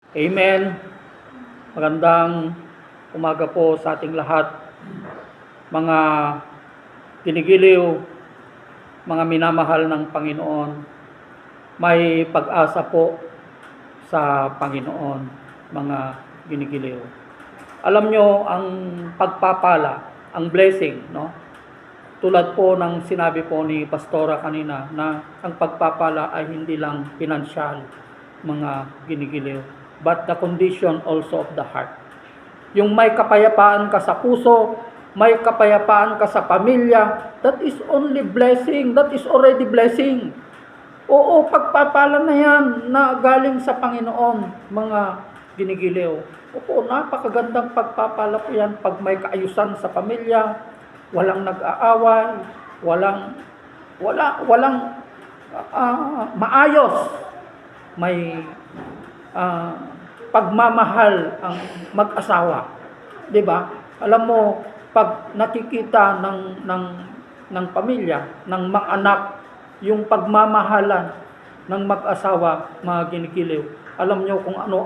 Amen. Magandang umaga po sa ating lahat. Mga ginigiliw, mga minamahal ng Panginoon, may pag-asa po sa Panginoon, mga ginigiliw. Alam nyo, ang pagpapala, ang blessing, no? Tulad po ng sinabi po ni Pastora kanina na ang pagpapala ay hindi lang pinansyal, mga ginigiliw, but the condition also of the heart. Yung may kapayapaan ka sa puso, may kapayapaan ka sa pamilya, that is only blessing, that is already blessing. Oo, pagpapala na yan na galing sa Panginoon, mga ginigiliw. Oo, napakagandang pagpapala po yan pag may kaayusan sa pamilya, walang nag-aaway, walang maayos, may pagmamahal ang mag-asawa, 'di ba? Alam mo, pag nakikita ng pamilya, ng mga anak, yung pagmamahalan ng mag-asawa, mga ginigiliw, alam nyo kung ano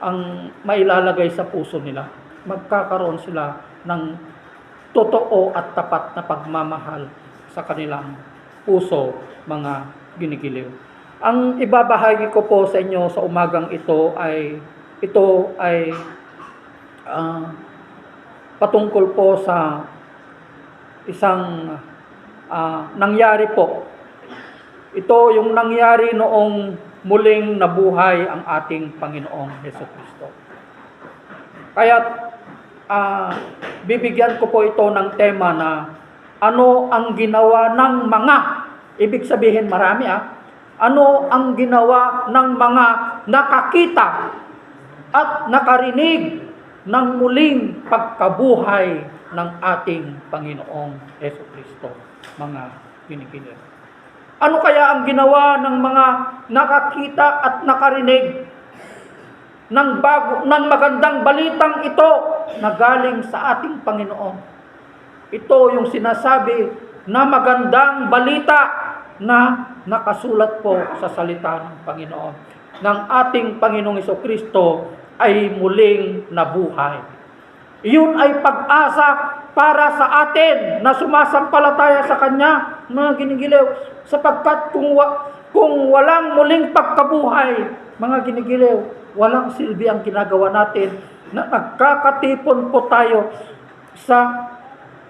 ang mailalagay sa puso nila. Magkakaroon sila ng totoo at tapat na pagmamahal sa kanilang puso, mga ginigiliw. Ang ibabahagi ko po sa inyo sa umagang ito ay patungkol po sa isang nangyari po. Ito yung nangyari noong muling nabuhay ang ating Panginoong Jesucristo. Kaya bibigyan ko po ito ng tema na ano ang ginawa ng mga, ibig sabihin marami ano ang ginawa ng mga nakakita at nakarinig ng muling pagkabuhay ng ating Panginoong Jesucristo, mga ginigiliw. Ano kaya ang ginawa ng mga nakakita at nakarinig ng magandang balitang ito na galing sa ating Panginoon? Ito yung sinasabi na magandang balita na nakasulat po sa salita ng Panginoon, ng ating Panginoong Jesucristo ay muling nabuhay. Iyon ay pag-asa para sa atin na sumasampalataya sa Kanya, mga ginigiliw, sapagkat kung walang muling pagkabuhay, mga ginigiliw, walang silbi ang ginagawa natin na nagkakatipon po tayo sa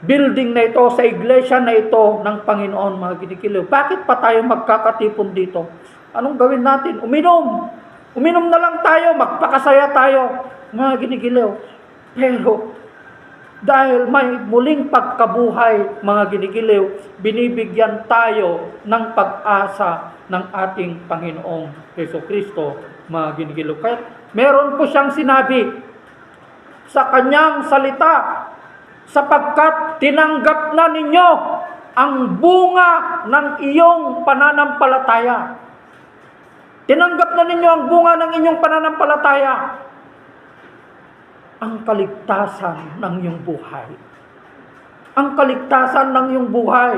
building na ito, sa iglesia na ito ng Panginoon, mga ginigiliw. Bakit pa tayo magkakatipon dito? Anong gawin natin? Uminom na lang tayo, magpakasaya tayo, mga ginigiliw. Pero dahil may muling pagkabuhay, mga ginigiliw, binibigyan tayo ng pag-asa ng ating Panginoong Jesucristo, mga ginigiliw. Kaya meron po siyang sinabi sa kanyang salita, sapagkat tinanggap na ninyo ang bunga ng iyong pananampalataya. Tinanggap na ninyo ang bunga ng inyong pananampalataya. Ang kaligtasan ng iyong buhay. Ang kaligtasan ng iyong buhay.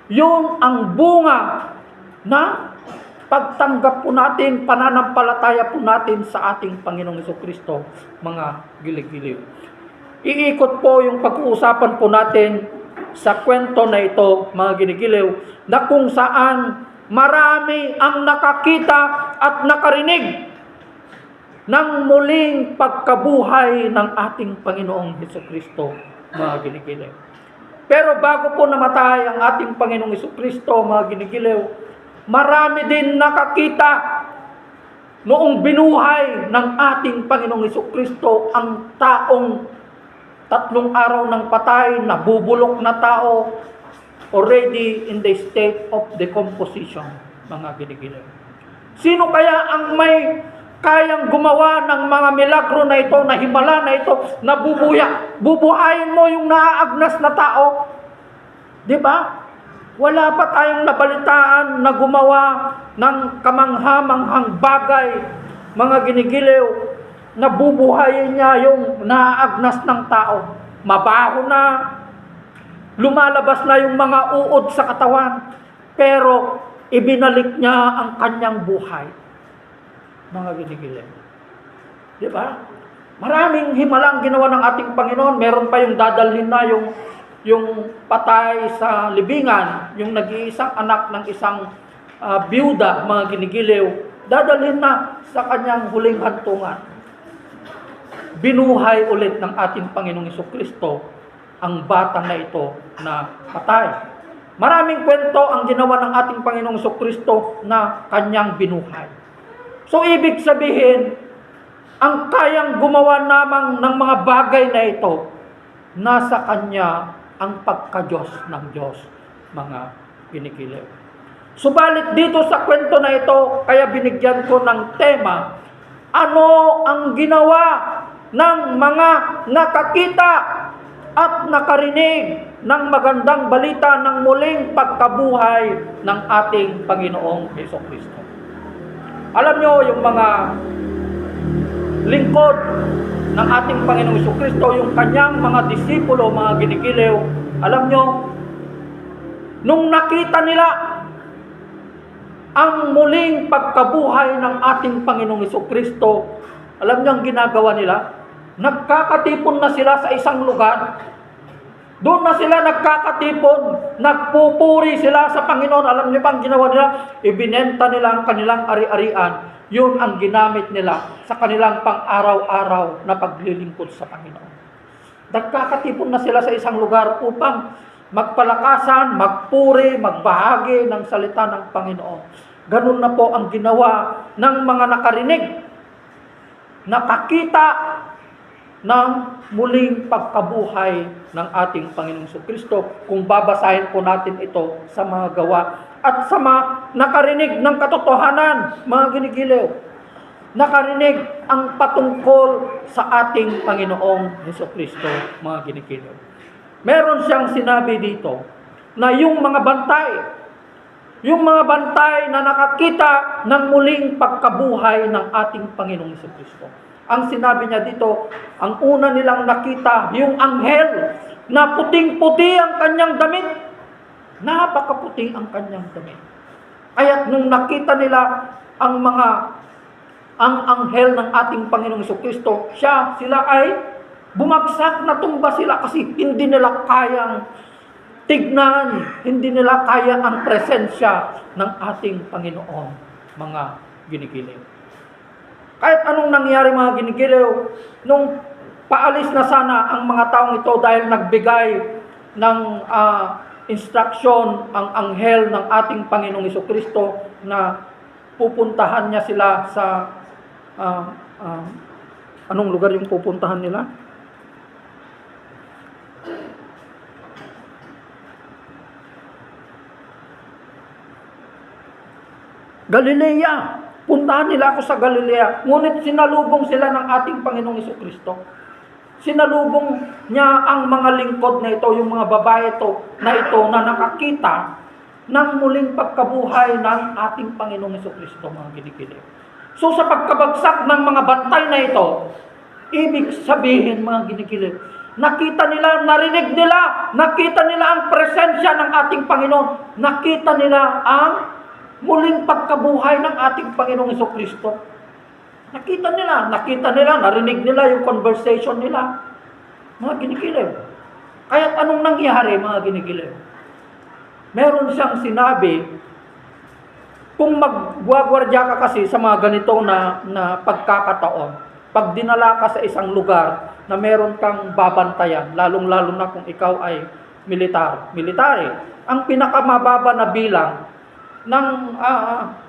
Yung ang bunga na pagtanggap po natin, pananampalataya po natin sa ating Panginoong Jesucristo, mga gilig-giliw. Iikot po yung pag-uusapan po natin sa kwento na ito, mga ginigiliw, na kung saan marami ang nakakita at nakarinig ng muling pagkabuhay ng ating Panginoong Jesucristo, mga ginigiliw. Pero bago po namatay ang ating Panginoong Jesucristo, mga ginigiliw, marami din nakakita noong binuhay ng ating Panginoong Jesucristo ang taong 3 araw ng patay, nabubulok na tao, already in the state of decomposition, mga ginigiliw. Sino kaya ang may kayang gumawa ng mga milagro na ito, na himala na ito, na bubuhayin mo yung naaagnas na tao? Di ba? Wala pa tayong nabalitaan na gumawa ng kamangha-manghang bagay, mga ginigiliw, nabubuhayin niya yung naaagnas ng tao. Mabaho na, lumalabas na yung mga uod sa katawan, pero ibinalik niya ang kanyang buhay. Mga ginigiliw. Di ba? Maraming himalang ginawa ng ating Panginoon. Meron pa yung dadalhin na yung patay sa libingan, yung nag-iisang anak ng isang biyuda, mga ginigiliw, dadalhin na sa kanyang huling hantungan. Binuhay ulit ng ating Panginoong Jesucristo ang batang na ito na patay. Maraming kwento ang ginawa ng ating Panginoong Jesucristo na kanyang binuhay. So, ibig sabihin, ang kayang gumawa namang ng mga bagay na ito, nasa Kanya ang pagka-Diyos ng Diyos, mga ginigilew. Subalit dito sa kwento na ito, kaya binigyan ko ng tema, ano ang ginawa ng mga nakakita at nakarinig ng magandang balita ng muling pagkabuhay ng ating Panginoong Jesucristo. Alam nyo, yung mga lingkod ng ating Panginoong Jesucristo, yung kanyang mga disipulo, mga ginigilew, alam nyo, nung nakita nila ang muling pagkabuhay ng ating Panginoong Jesucristo, alam nyo ang ginagawa nila? Nagkakatipon na sila sa isang lugar. Doon na sila nagkakatipon, nagpupuri sila sa Panginoon. Alam niyo ba ang ginawa nila? Ibinenta nila ang kanilang ari-arian. Yun ang ginamit nila sa kanilang pang-araw-araw na paglilingkod sa Panginoon. Nagkakatipon na sila sa isang lugar upang magpalakasan, magpuri, magbahagi ng salita ng Panginoon. Ganun na po ang ginawa ng mga nakarinig, nakakita ng muling pagkabuhay ng ating Panginoong Jesucristo. Kung babasahin po natin ito sa mga gawa at sa mga nakarinig ng katotohanan, mga ginigilew, nakarinig ang patungkol sa ating Panginoong Jesucristo, mga ginigilew. Meron siyang sinabi dito na yung mga bantay na nakakita ng muling pagkabuhay ng ating Panginoong Jesucristo. Ang sinabi niya dito, ang una nilang nakita, yung anghel na puting-puti ang kanyang damit. Napakaputi ang kanyang damit. Kaya't nung nakita nila ang anghel ng ating Panginoong Jesucristo, sila ay bumagsak, natumba sila kasi hindi nila kayang tignan, hindi nila kaya ang presensya ng ating Panginoon, mga ginigilew. Kahit anong nangyari, mga ginigilew, nung paalis na sana ang mga taong ito dahil nagbigay ng instruction ang anghel ng ating Panginoong Jesucristo na pupuntahan niya sila sa anong lugar yung pupuntahan nila? Galilea. Puntahan nila ako sa Galilea. Ngunit sinalubong sila ng ating Panginoong Jesucristo. Sinalubong niya ang mga lingkod na ito, yung mga babae na nakakita ng muling pagkabuhay ng ating Panginoong Jesucristo, mga ginigilew. So sa pagkabagsak ng mga bantay na ito, ibig sabihin, mga ginigilew, nakita nila, narinig nila, nakita nila ang presensya ng ating Panginoon, nakita nila ang muling pagkabuhay ng ating Panginoong Jesucristo. Nakita nila, narinig nila yung conversation nila. Mga ginigilew. Kaya't anong nangyari, mga ginigilew? Meron siyang sinabi, kung magwagwardya ka kasi sa mga ganito na pagkakataon, pag dinala ka sa isang lugar na meron kang babantayan, lalong-lalo na kung ikaw ay military, ang pinakamababa na bilang ng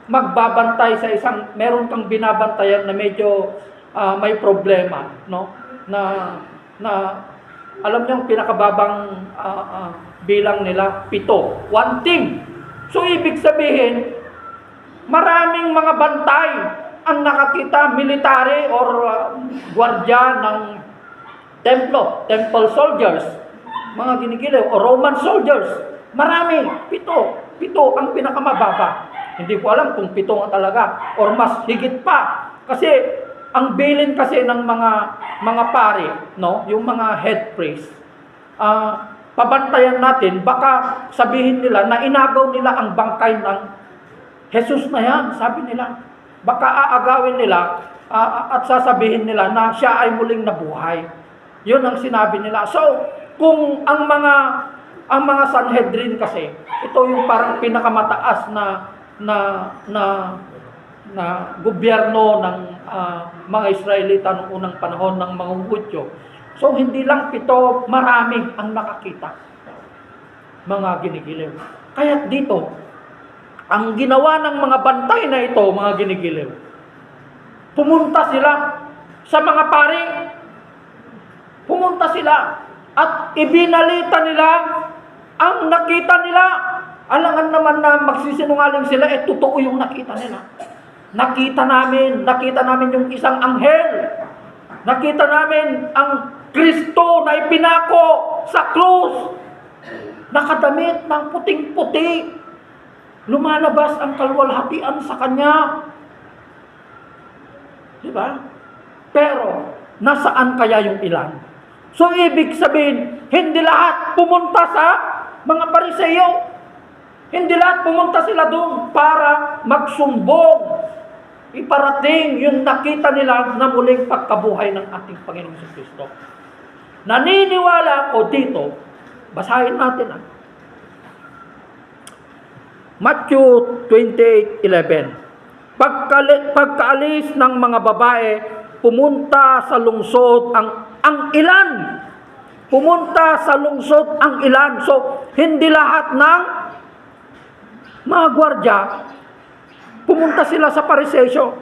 magbabantay sa meron kang binabantayan na medyo may problema, no? Na alam niyo, pinakababang bilang nila 7, 1 team. So ibig sabihin, maraming mga bantay ang nakakita, military or gwardiya ng temple soldiers, mga ginigilew, o Roman soldiers. Marami, 7 ang pinakamababa. Hindi ko alam kung 7 nga talaga or mas higit pa. Kasi ang bilin kasi ng mga pari, no, yung mga head priest, pabantayan natin, baka sabihin nila na inagaw nila ang bangkay ng Jesus na yan, sabi nila. Baka aagawin nila at sasabihin nila na siya ay muling nabuhay. Yun ang sinabi nila. So, kung ang mga Sanhedrin kasi, ito yung parang pinakamataas na gobyerno ng mga Israelita noong unang panahon ng mga Hudyo. So, hindi lang 7, marami ang nakakita. Mga ginigiliw. Kaya dito, ang ginawa ng mga bantay na ito, mga ginigiliw, pumunta sila sa mga pari. Pumunta sila at ibinalita nila ang nakita nila. Alangan naman na magsisinungaling sila, totoo yung nakita nila. Nakita namin yung isang anghel. Nakita namin ang Kristo na ipinako sa krus. Nakadamit ng puting-puti. Lumalabas ang kalwalhatian sa kanya. Diba? Pero, nasaan kaya yung ilan? So, ibig sabihin, hindi lahat pumunta sa mga Pariseo. Hindi lahat pumunta sila doon para magsumbong. Iparating yung nakita nila na muling pagkabuhay ng ating Panginoong Kristo. Naniniwala ko dito, basahin natin Matthew 28:11. Pagkaalis ng mga babae, pumunta sa lungsod ang ilan. Pumunta sa lungsod ang ilan. So, hindi lahat ng mga gwardya, pumunta sila sa Pariseo.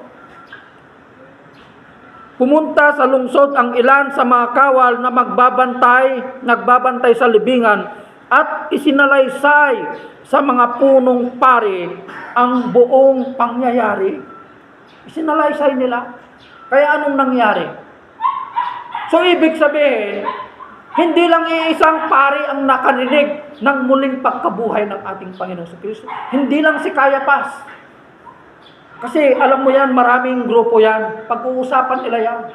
Pumunta sa lungsod ang ilan sa mga kawal na nagbabantay sa libingan at isinalaysay sa mga punong pari ang buong pangyayari. Isinalaysay nila. Kaya anong nangyari? So, ibig sabihin, hindi lang iisang pari ang nakarinig ng muling pagkabuhay ng ating Panginoong Kristo. Hindi lang si Caiaphas. Kasi alam mo yan, maraming grupo yan. Pag-uusapan nila yan.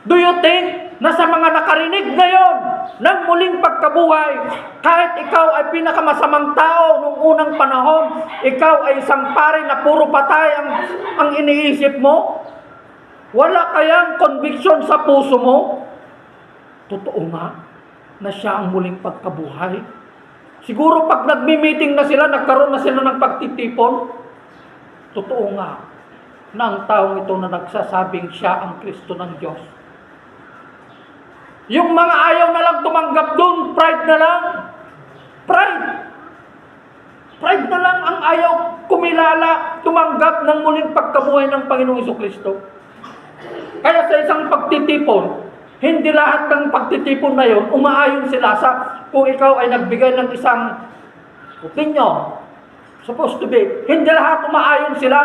Do you think na sa mga nakarinig ngayon ng muling pagkabuhay, kahit ikaw ay pinakamasamang tao nung unang panahon, ikaw ay isang pari na puro patay ang iniisip mo? Wala kayang conviction sa puso mo? Totoo nga na siya ang muling pagkabuhay. Siguro pag nagmi-meeting na sila, nagkaroon na sila ng pagtitipon. Totoo nga na ang taong ito na nagsasabing siya ang Kristo ng Diyos. Yung mga ayaw na lang tumanggap dun, pride na lang. Pride. Pride na lang ang ayaw kumilala, tumanggap ng muling pagkabuhay ng Panginoong Jesucristo. Kaya sa isang pagtitipon, hindi lahat ng pagtitipon na yun, umaayon sila sa kung ikaw ay nagbigay ng isang opinion, supposed to be, hindi lahat umaayon sila.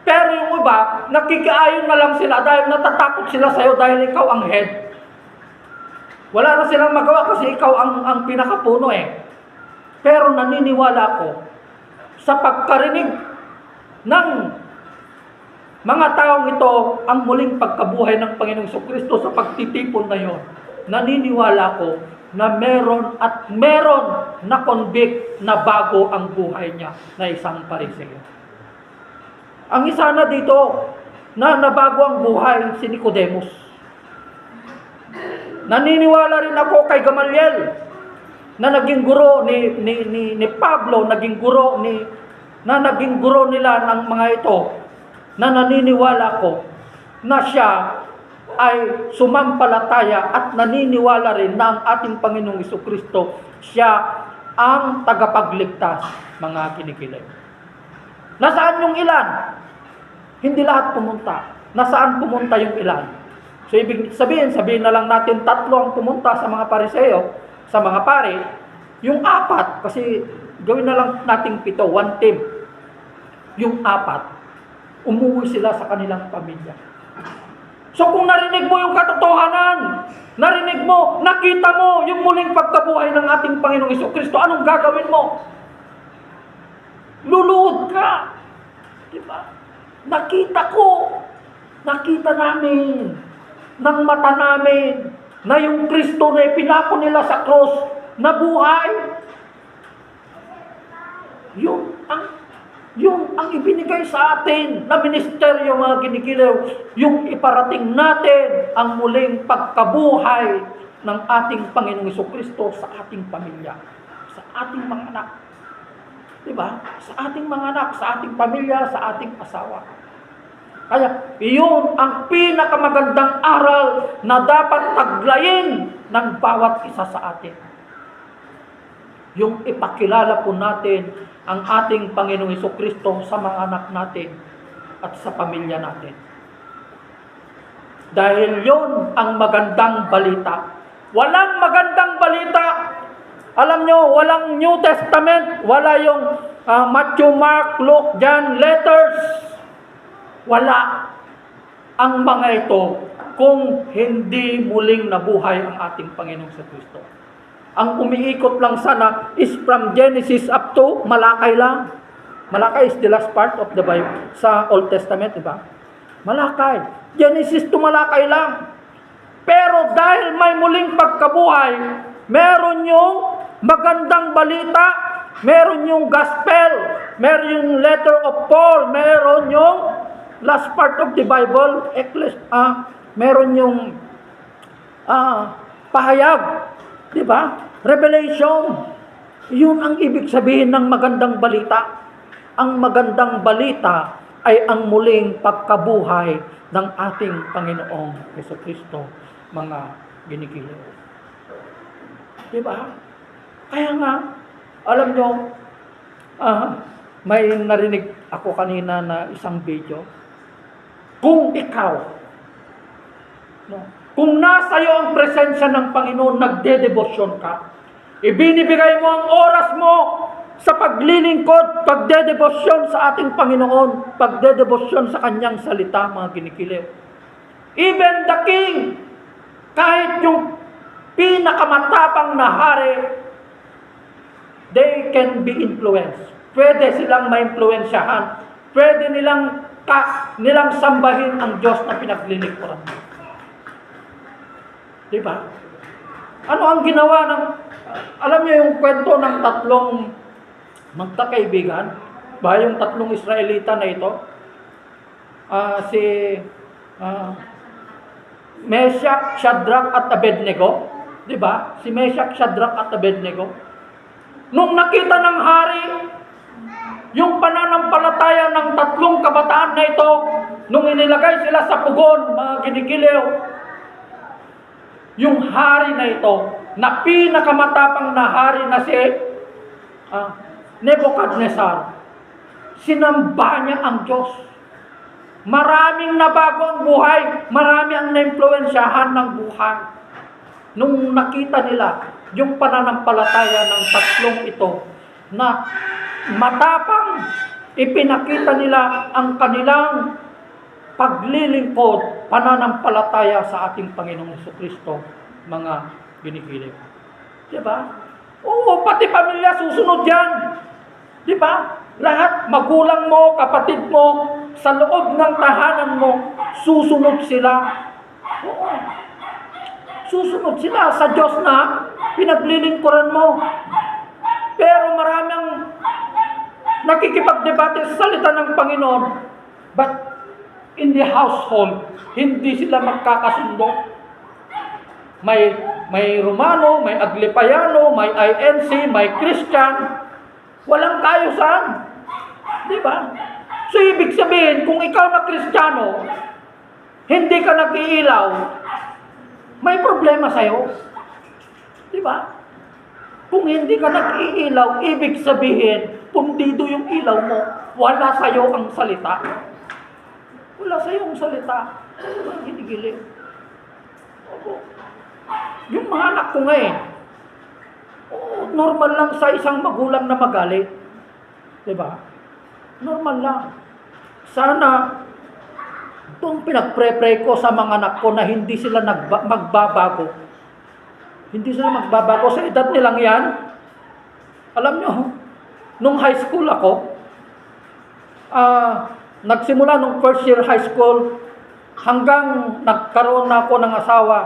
Pero yung iba, nakikaayon na lang sila dahil natatakot sila sa'yo dahil ikaw ang head. Wala na silang magawa kasi ikaw ang pinakapuno Pero naniniwala ko sa pagkarinig ng mga taong ito ang muling pagkabuhay ng Panginoong Jesucristo sa pagtitipon na yon. Naniniwala ko na meron na convict na bago ang buhay niya na isang Pariseo. Ang isa na dito na nabago ang buhay si Nicodemus. Naniniwala rin ako kay Gamaliel na naging guro ni Pablo, naging guro nila ng mga ito, na naniniwala ko na siya ay sumampalataya at naniniwala rin na ang ating Panginoong Jesucristo, siya ang tagapagligtas, mga kinikilig. Nasaan yung ilan? Hindi lahat pumunta. Nasaan pumunta yung ilan? So, ibig sabihin na lang natin 3 ang pumunta sa mga Pariseo, sa mga pari. Yung 4, kasi gawin na lang nating 7, 1 team. Yung 4, umuwi sila sa kanilang pamilya. So, kung narinig mo yung katotohanan, narinig mo, nakita mo yung muling pagkabuhay ng ating Panginoong Jesucristo, anong gagawin mo? Luluhod ka. Diba? Nakita namin ng mata namin na yung Kristo na ipinako nila sa cross, nabuhay. Yun ang Yung ang ibinigay sa atin na ministeryo, mga ginigilaw, yung iparating natin ang muling pagkabuhay ng ating Panginoong Jesucristo sa ating pamilya, sa ating mga anak. Diba? Sa ating mga anak, sa ating pamilya, sa ating asawa. Kaya, iyon ang pinakamagandang aral na dapat taglayin ng bawat isa sa atin. Yung ipakilala po natin ang ating Panginoong Jesucristo sa mga anak natin at sa pamilya natin. Dahil yon ang magandang balita. Walang magandang balita. Alam nyo, walang New Testament, wala yung Matthew, Mark, Luke, John, letters. Wala ang mga ito kung hindi muling nabuhay ang ating Panginoong Jesucristo. Ang umiikot lang sana is from Genesis up to Malakay lang. Malakay is the last part of the Bible sa Old Testament, di ba? Malakay. Genesis to Malakay lang. Pero dahil may muling pagkabuhay, meron yung magandang balita, meron yung gospel, meron yung letter of Paul, meron yung last part of the Bible, meron yung pahayag, di ba? Revelation. Yun ang ibig sabihin ng magandang balita. Ang magandang balita ay ang muling pagkabuhay ng ating Panginoong Jesucristo, mga ginigilaw. Di ba? Kaya nga, alam nyo, may narinig ako kanina na isang video. Kung ikaw, kung nasa iyo ang presensya ng Panginoon, nagdedebosyon ka, ibinibigay mo ang oras mo sa paglilingkod, pagdedebosyon sa ating Panginoon, pagdedebosyon sa Kanyang salita, mga ginikilaw. Even the king, kahit yung pinakamatapang na hari, they can be influenced. Pwede silang ma-influensyahan. Pwede nilang sambahin ang Diyos na pinaglilingkuran. Diba? Ano ang ginawa ng, alam niyo yung kwento ng tatlong magkakaibigan? Ba yung tatlong Israelita na ito? Si Meshach, Shadrach at Abednego. Diba? Si Meshach, Shadrach at Abednego. Nung nakita ng hari yung pananampalataya ng tatlong kabataan na ito, nung inilagay sila sa pugon, mga ginigilaw, yung hari na ito, na pinakamatapang na hari na si Nebuchadnezzar, sinamba niya ang Diyos. Maraming nabago ang buhay, marami ang na-influensyahan ng buhay. Nung nakita nila yung pananampalataya ng tatlong ito, na matapang, ipinakita nila ang kanilang paglilingkod, pananampalataya sa ating Panginoong Jesucristo, mga ginigilaw. Diba? Oo, pati pamilya susunod yan. Diba? Lahat, magulang mo, kapatid mo, sa loob ng tahanan mo, susunod sila. Oo. Susunod sila sa Diyos na pinaglilingkuran mo. Pero maraming nakikipagdebate sa salita ng Panginoon, but in the household, hindi sila magkakasundo. May Romano, may Aglipayano, may INC, may Christian. Walang kaayusan. Di ba? So, ibig sabihin, kung ikaw na Kristiyano, hindi ka nag-iilaw, may problema sa'yo. Di ba? Kung hindi ka nag-iilaw, ibig sabihin, pundido yung ilaw mo, wala sa'yo ang salita. Wala sa'yo ang salita. Ginigiling. Yung mga anak ko ngayon, normal lang sa isang magulang na magalit. Diba? Normal lang. Sana, itong pinagpre-pray ko sa mga anak ko na hindi sila magbabago. Hindi sila magbabago sa edad nilang yan. Alam nyo, nung high school ako, nagsimula nung first year high school, hanggang nagkaroon na ako ng asawa,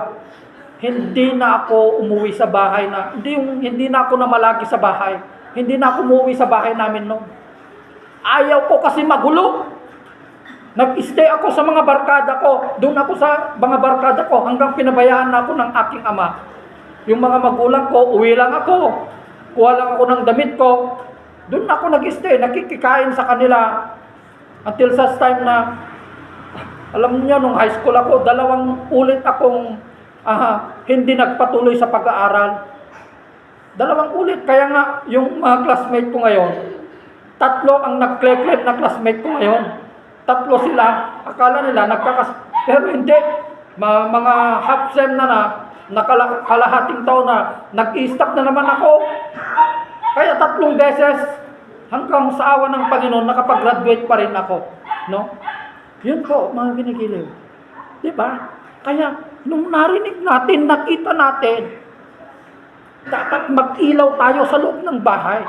hindi na ako umuwi sa bahay hindi na ako namalagi sa bahay. Hindi na ako umuwi sa bahay namin noon. Ayaw ko kasi magulo. Nag-stay ako sa mga barkada ko. Doon ako sa mga barkada ko hanggang pinabayaan na ako ng aking ama. Yung mga magulang ko, uwi lang ako. Kuha lang ako ng damit ko. Doon ako nag-stay, nakikikain sa kanila. Until such time na, alam niyo, nung high school ako, 2 ulit akong hindi nagpatuloy sa pag-aaral. 2 ulit. Kaya nga, yung mga classmate ko ngayon, 3 ang nag-claim na classmate ko ngayon. 3 sila. Akala nila, pero hindi. Mga half-sem nakalahating taon na, nag-i-stop na naman ako. Kaya 3 beses, hanggang sa awa ng Panginoon, nakapag-graduate pa rin ako. No? Yun po, mga ginigiliw. Diba? Kaya, nung narinig natin, nakita natin, dapat mag-ilaw tayo sa loob ng bahay.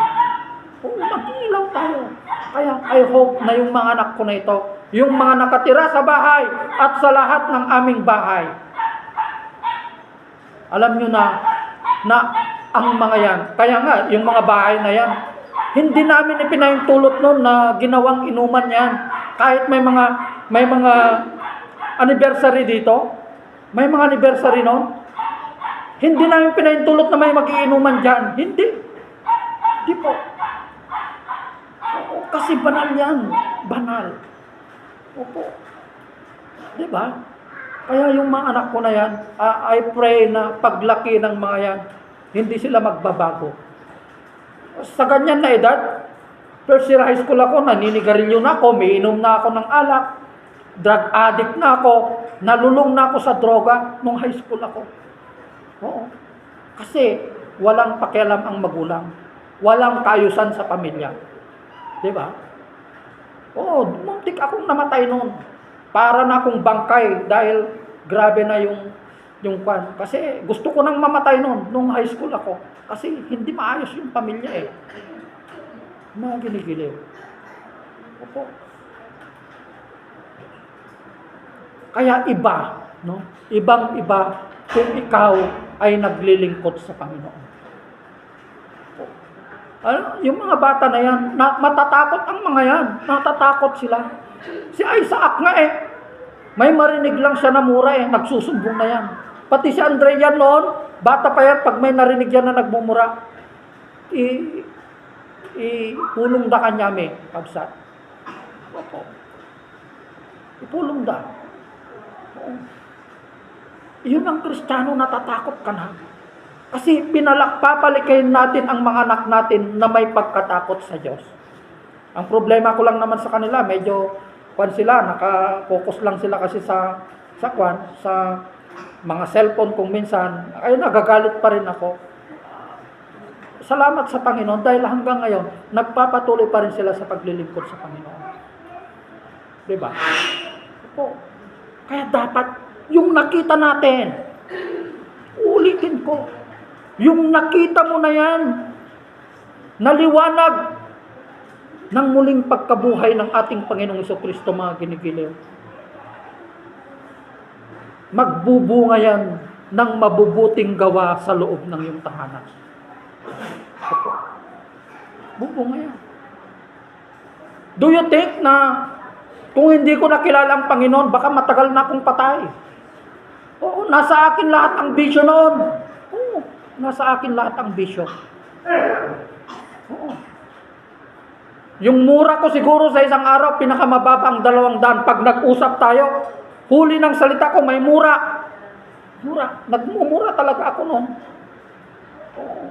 Oo, mag-ilaw tayo. Kaya, I hope na yung mga anak ko na ito, yung mga nakatira sa bahay, at sa lahat ng aming bahay, alam nyo na ang mga yan, kaya nga, yung mga bahay na yan, hindi namin ipinahintulot noon na ginawang inuman yan. Kahit may mga anniversary dito, may mga anniversary noon, hindi namin pinahintulot na may mag-iinuman dyan. Hindi. Hindi po. Oo, kasi banal yan. Banal. Opo. Diba? Kaya yung mga anak ko na yan, I pray na paglaki ng mga yan, hindi sila magbabago. Sa ganyan na edad, first year high school ako, naninigarilyo na ako, may inom na ako ng alak, drug addict na ako, nalulong na ako sa droga nung high school ako. Oo. Kasi walang pakialam ang magulang. Walang kaayusan sa pamilya. Diba? Oo, muntik akong namatay noon. Para na akong bangkay dahil grabe na yung kwan. Kasi gusto ko nang mamatay noon nung high school ako. Kasi hindi maayos yung pamilya eh. Mga ginigiliw. Opo. Kaya iba, no? Ibang-iba kung ikaw ay naglilingkod sa Panginoon. Yung mga bata na yan, matatakot ang mga yan. Natatakot sila. Si Isaac nga eh. May marinig lang siya na mura eh. Nagsusumbong na yan. Pati si Andrea noon, bata pa yan, pag may narinig yan na nagmumura, ipulong da kanya may kabsat. Opo. Ipulong da. Yun ang Kristiyano, natatakot ka na. Kasi papalikayin natin ang mga anak natin na may pagkatakot sa Diyos. Ang problema ko lang naman sa kanila, medyo naka-focus lang sila kasi sa mga cellphone kung minsan, ay nagagalit pa rin ako. Salamat sa Panginoon dahil hanggang ngayon, nagpapatuloy pa rin sila sa paglilingkod sa Panginoon. Diba? Opo. Kaya dapat, yung nakita natin, ulitin ko, yung nakita mo na yan, naliwanag ng muling pagkabuhay ng ating Panginoong Jesucristo, mga ginigiliw. Magbubunga yan ng mabubuting gawa sa loob ng iyong tahanan. Bubunga yan. Do you think na kung hindi ko nakilala ang Panginoon, baka matagal na akong patay? Oo, nasa akin lahat ang bisyo noon. Oo, nasa akin lahat ang bisyo. Oo. Yung mura ko siguro sa isang araw, pinakamababa ang 200. Pag nag-usap tayo, huli ng salita ko, may mura. Mura. Nagmumura talaga ako noon. Oo.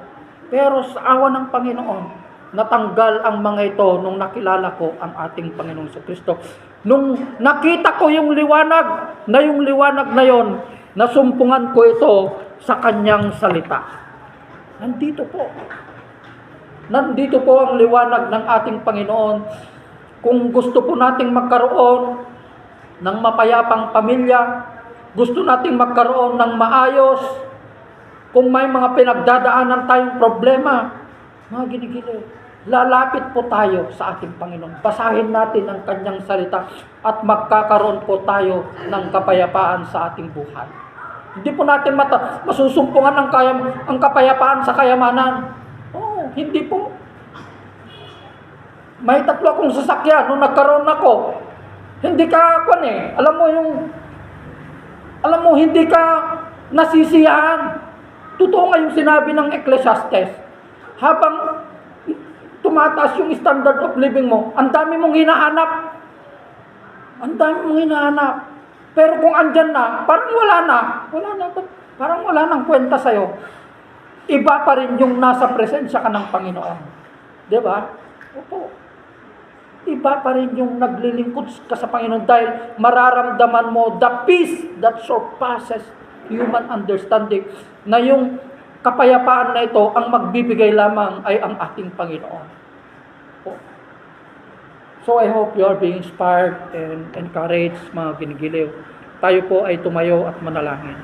Pero sa awa ng Panginoon, natanggal ang mga ito nung nakilala ko ang ating Panginoong Jesucristo. Nung nakita ko yung liwanag na yon, nasumpungan ko ito sa kanyang salita. Nandito po. Nandito po ang liwanag ng ating Panginoon. Kung gusto po nating magkaroon ng mapayapang pamilya, gusto nating magkaroon ng maayos, kung may mga pinagdadaanan tayong problema, mga ginigiliw, lalapit po tayo sa ating Panginoon. Basahin natin ang kanyang salita at magkakaroon po tayo ng kapayapaan sa ating buhay. Hindi po natin masusumpungan ang kapayapaan sa kayamanan. Oh, hindi po. May 3 akong sasakyan nung nagkaroon ako. Hindi ka, alam mo, hindi ka nasisiyahan. Totoo nga yung sinabi ng Ecclesiastes. Habang tumataas yung standard of living mo, ang dami mong hinahanap. Ang dami mong hinahanap. Pero kung andyan na, parang wala na. Parang wala nang kwenta sa'yo. Iba pa rin yung nasa presensya ka ng Panginoon. Di ba? Opo. Iba pa rin yung naglilingkod ka sa Panginoon dahil mararamdaman mo the peace that surpasses human understanding, na yung kapayapaan na ito, ang magbibigay lamang ay ang ating Panginoon. So I hope you are being inspired and encouraged, mga ginigiliw. Tayo po ay tumayo at manalangin.